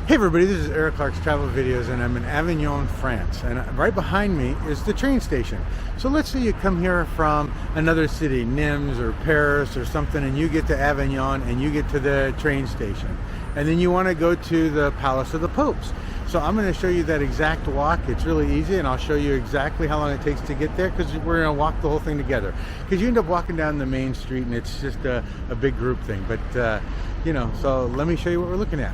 Hey everybody, this is Eric Clark's Travel Videos and I'm in Avignon, France, and right behind me is the train station. So let's say you come here from another city, Nimes or Paris or something, and you get to Avignon and you get to the train station, and then you want to go to the Palace of the Popes. So I'm going to show you that exact walk. It's really easy, and I'll show you exactly how long it takes to get there, because we're going to walk the whole thing together, because you end up walking down the main street and it's just a big group thing. But you know, so let me show you what we're looking at.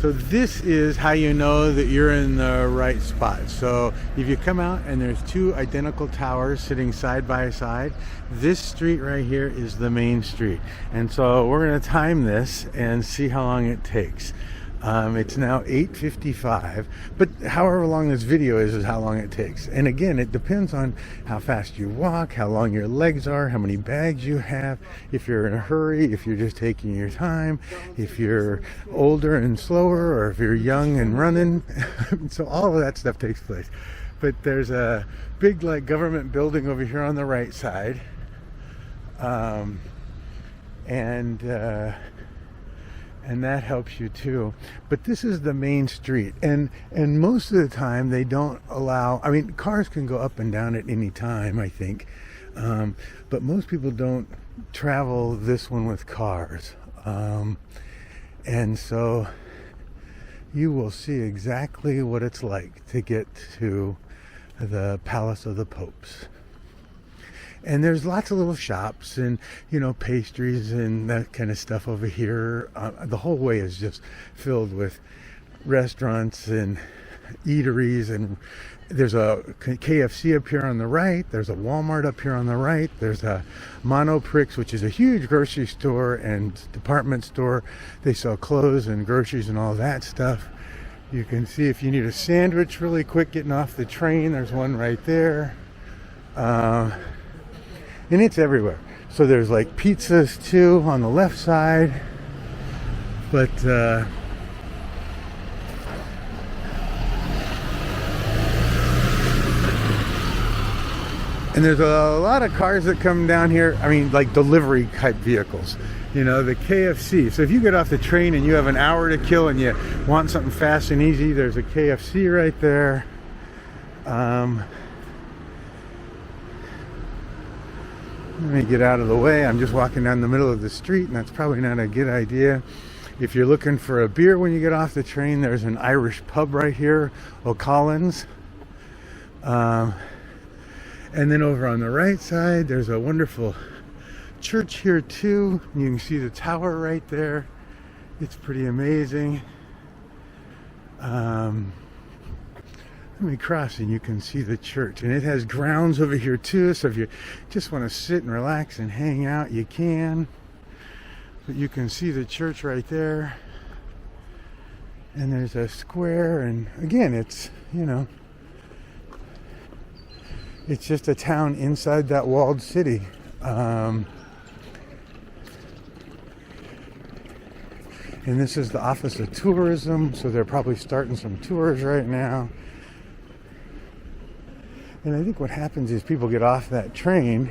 So this is how you know that you're in the right spot. So if you come out and there's two identical towers sitting side by side, this street right here is the main street. And so we're going to time this and see how long it takes. It's now 8:55, but however long this video is how long it takes. And again, it depends on how fast you walk, how long your legs are, how many bags you have, if you're in a hurry, if you're just taking your time, if you're older and slower, or if you're young and running. So all of that stuff takes place. But there's a big government building over here on the right side. And that helps you too. But this is the main street, and most of the time they don't allow, I mean, cars can go up and down at any time, I think, but most people don't travel this one with cars, and so you will see exactly what it's like to get to the Palace of the Popes. And there's lots of little shops and, you know, pastries and that kind of stuff over here. The whole way is just filled with restaurants and eateries. And there's a KFC up here on the right. There's a Walmart up here on the right. There's a Monoprix, which is a huge grocery store and department store. They sell clothes and groceries and all that stuff. You can see if you need a sandwich really quick getting off the train, there's one right there. And it's everywhere. So there's like pizzas too on the left side. But and there's a lot of cars that come down here. I mean, like delivery type vehicles. You know, the KFC. So if you get off the train and you have an hour to kill and you want something fast and easy, there's a KFC right there. Let me get out of the way. I'm just walking down the middle of the street, and that's probably not a good idea. If you're looking for a beer when you get off the train, there's an Irish pub right here, O'Collin's. And then over on the right side, there's a wonderful church here too. You can see the tower right there. It's pretty amazing. Let me cross and you can see the church, and it has grounds over here too, so if you just want to sit and relax and hang out, you can. But you can see the church right there, and there's a square, and again, it's, you know, it's just a town inside that walled city. And this is the Office of Tourism, so they're probably starting some tours right now. And I think what happens is people get off that train,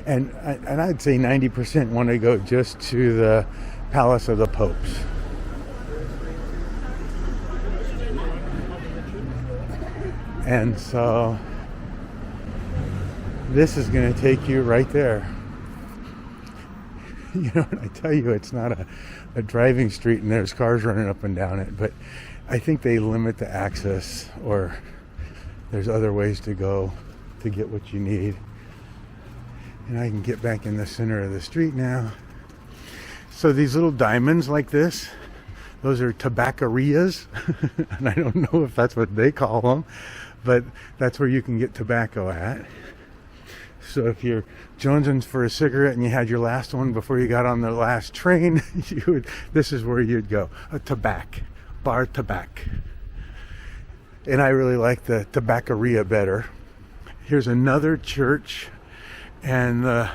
and I'd say 90% want to go just to the Palace of the Popes. And so this is going to take you right there. You know, I tell you, it's not a driving street and there's cars running up and down it, but I think they limit the access, or there's other ways to go to get what you need. And I can get back in the center of the street now. So these little diamonds like this, those are tabaccerias. And I don't know if that's what they call them, but that's where you can get tobacco at. So if you're jonesing for a cigarette and you had your last one before you got on the last train, this is where you'd go. A tabac, bar tabac. And I really like the tabacceria better. Here's another church, and the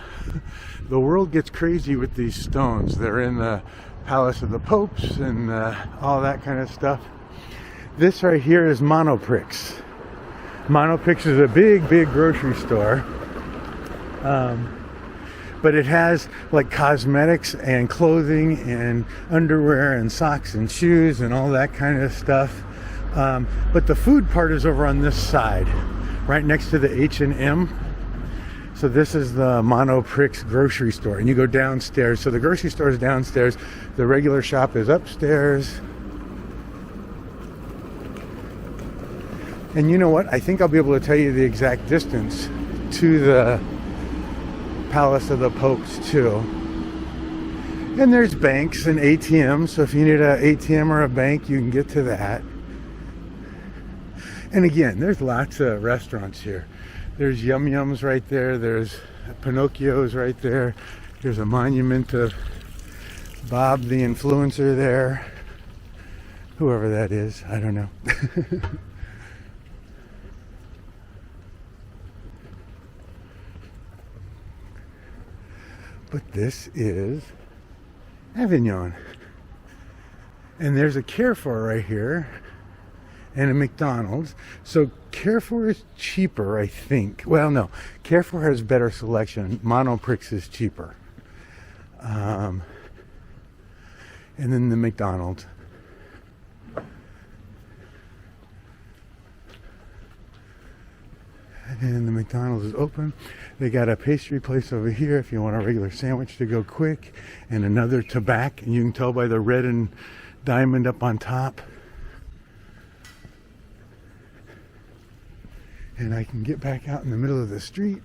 world gets crazy with these stones. They're in the Palace of the Popes and all that kind of stuff. This right here is Monoprix. Monoprix is a big grocery store. but it has like cosmetics and clothing and underwear and socks and shoes and all that kind of stuff. But the food part is over on this side, right next to the H&M. So this is the Monoprix grocery store, and you go downstairs. So the grocery store is downstairs, the regular shop is upstairs. And you know what? I think I'll be able to tell you the exact distance to the Palace of the Popes too. And there's banks and ATMs, so if you need an ATM or a bank, you can get to that. And again, there's lots of restaurants here. There's Yum Yums right there. There's Pinocchio's right there. There's a monument of Bob the Influencer there. Whoever that is, I don't know. But this is Avignon. And there's a Carrefour right here. And a McDonald's. So Carrefour is cheaper, I think. Well, no. Carrefour has better selection. Monoprix is cheaper. And then the McDonald's. And the McDonald's is open. They got a pastry place over here if you want a regular sandwich to go quick. And another to back. And you can tell by the red and diamond up on top. And I can get back out in the middle of the street.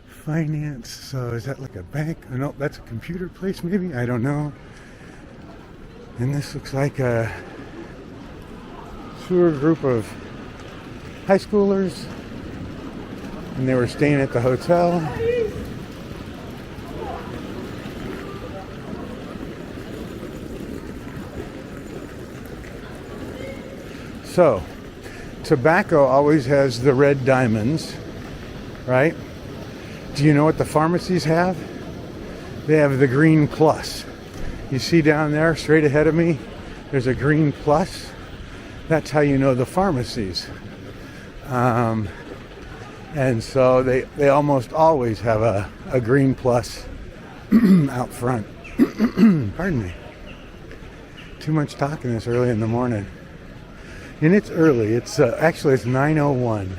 Finance, so is that like a bank? Oh, no, that's a computer place maybe? I don't know. And this looks like a tour group of high schoolers. And they were staying at the hotel. So, tobacco always has the red diamonds, right? Do you know what the pharmacies have? They have the green plus. You see down there, straight ahead of me, there's a green plus. That's how you know the pharmacies. And so they almost always have a green plus out front. Pardon me. Too much talking this early in the morning. And it's early. It's actually it's 9:01,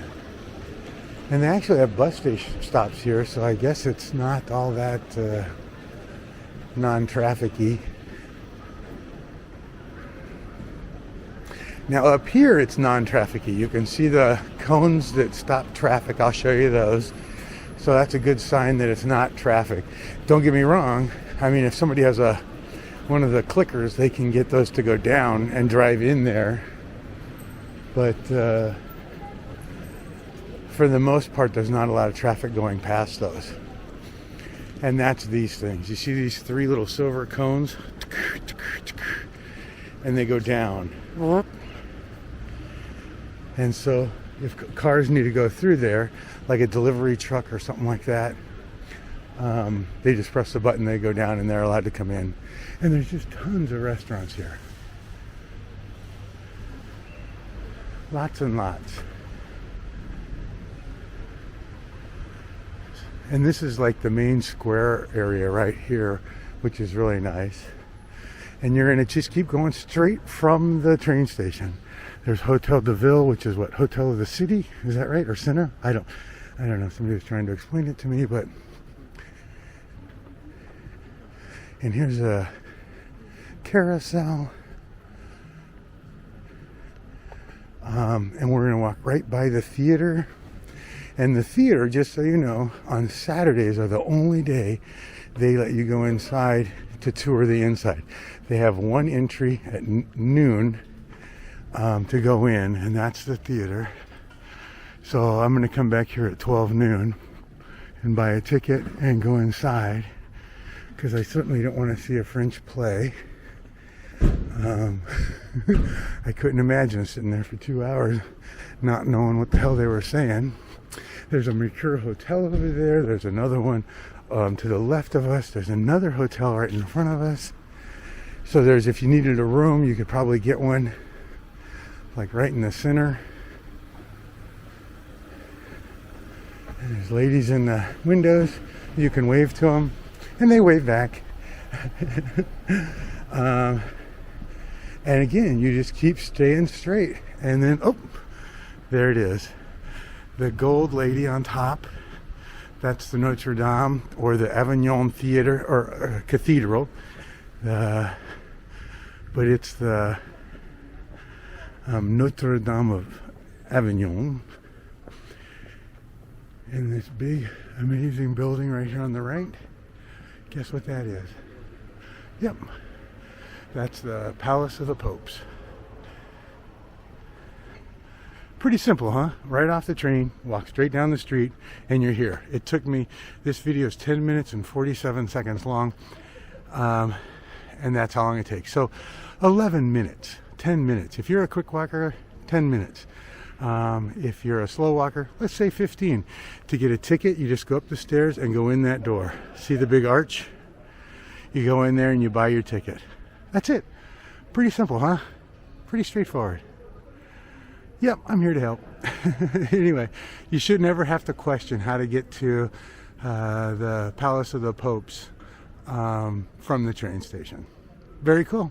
and they actually have bus station stops here. So I guess it's not all that non-traffic-y. Now up here, it's non-traffic-y. You can see the cones that stop traffic. I'll show you those. So that's a good sign that it's not traffic. Don't get me wrong. I mean, if somebody has one of the clickers, they can get those to go down and drive in there. But for the most part, there's not a lot of traffic going past those. And that's these things. You see these three little silver cones? And they go down. And so if cars need to go through there, like a delivery truck or something like that, they just press the button, they go down, and they're allowed to come in. And there's just tons of restaurants here. Lots and lots. And this is like the main square area right here, which is really nice. And you're going to just keep going straight from the train station. There's Hotel de Ville, which is what, Hotel of the City? Is that right? Or Siena? I don't know. Somebody was trying to explain it to me, but... And here's a carousel. And we're going to walk right by the theater. And the theater, just so you know, on Saturdays are the only day they let you go inside to tour the inside. They have one entry at noon to go in, and that's the theater. So I'm going to come back here at 12 noon and buy a ticket and go inside, because I certainly don't want to see a French play. I couldn't imagine sitting there for 2 hours not knowing what the hell they were saying. There's a Mercure Hotel over there. There's another one to the left of us. There's another hotel right in front of us. So there's, if you needed a room, you could probably get one like right in the center. And there's ladies in the windows. You can wave to them, and they wave back. And again, you just keep staying straight, and then, oh, there it is. The gold lady on top. That's the Notre Dame, or the Avignon Theater, or Cathedral. But it's the Notre Dame of Avignon. And this big, amazing building right here on the right. Guess what that is? Yep. That's the Palace of the Popes. Pretty simple, huh? Right off the train, walk straight down the street, and you're here. It took me, this video is 10 minutes and 47 seconds long, and that's how long it takes. So 11 minutes, 10 minutes. If you're a quick walker, 10 minutes. If you're a slow walker, let's say 15. To get a ticket, you just go up the stairs and go in that door. See the big arch? You go in there and you buy your ticket. That's it. Pretty simple, huh? Pretty straightforward. Yep, I'm here to help. Anyway, you should never have to question how to get to the Palace of the Popes from the train station. Very cool.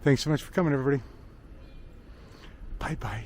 Thanks so much for coming, everybody. Bye-bye.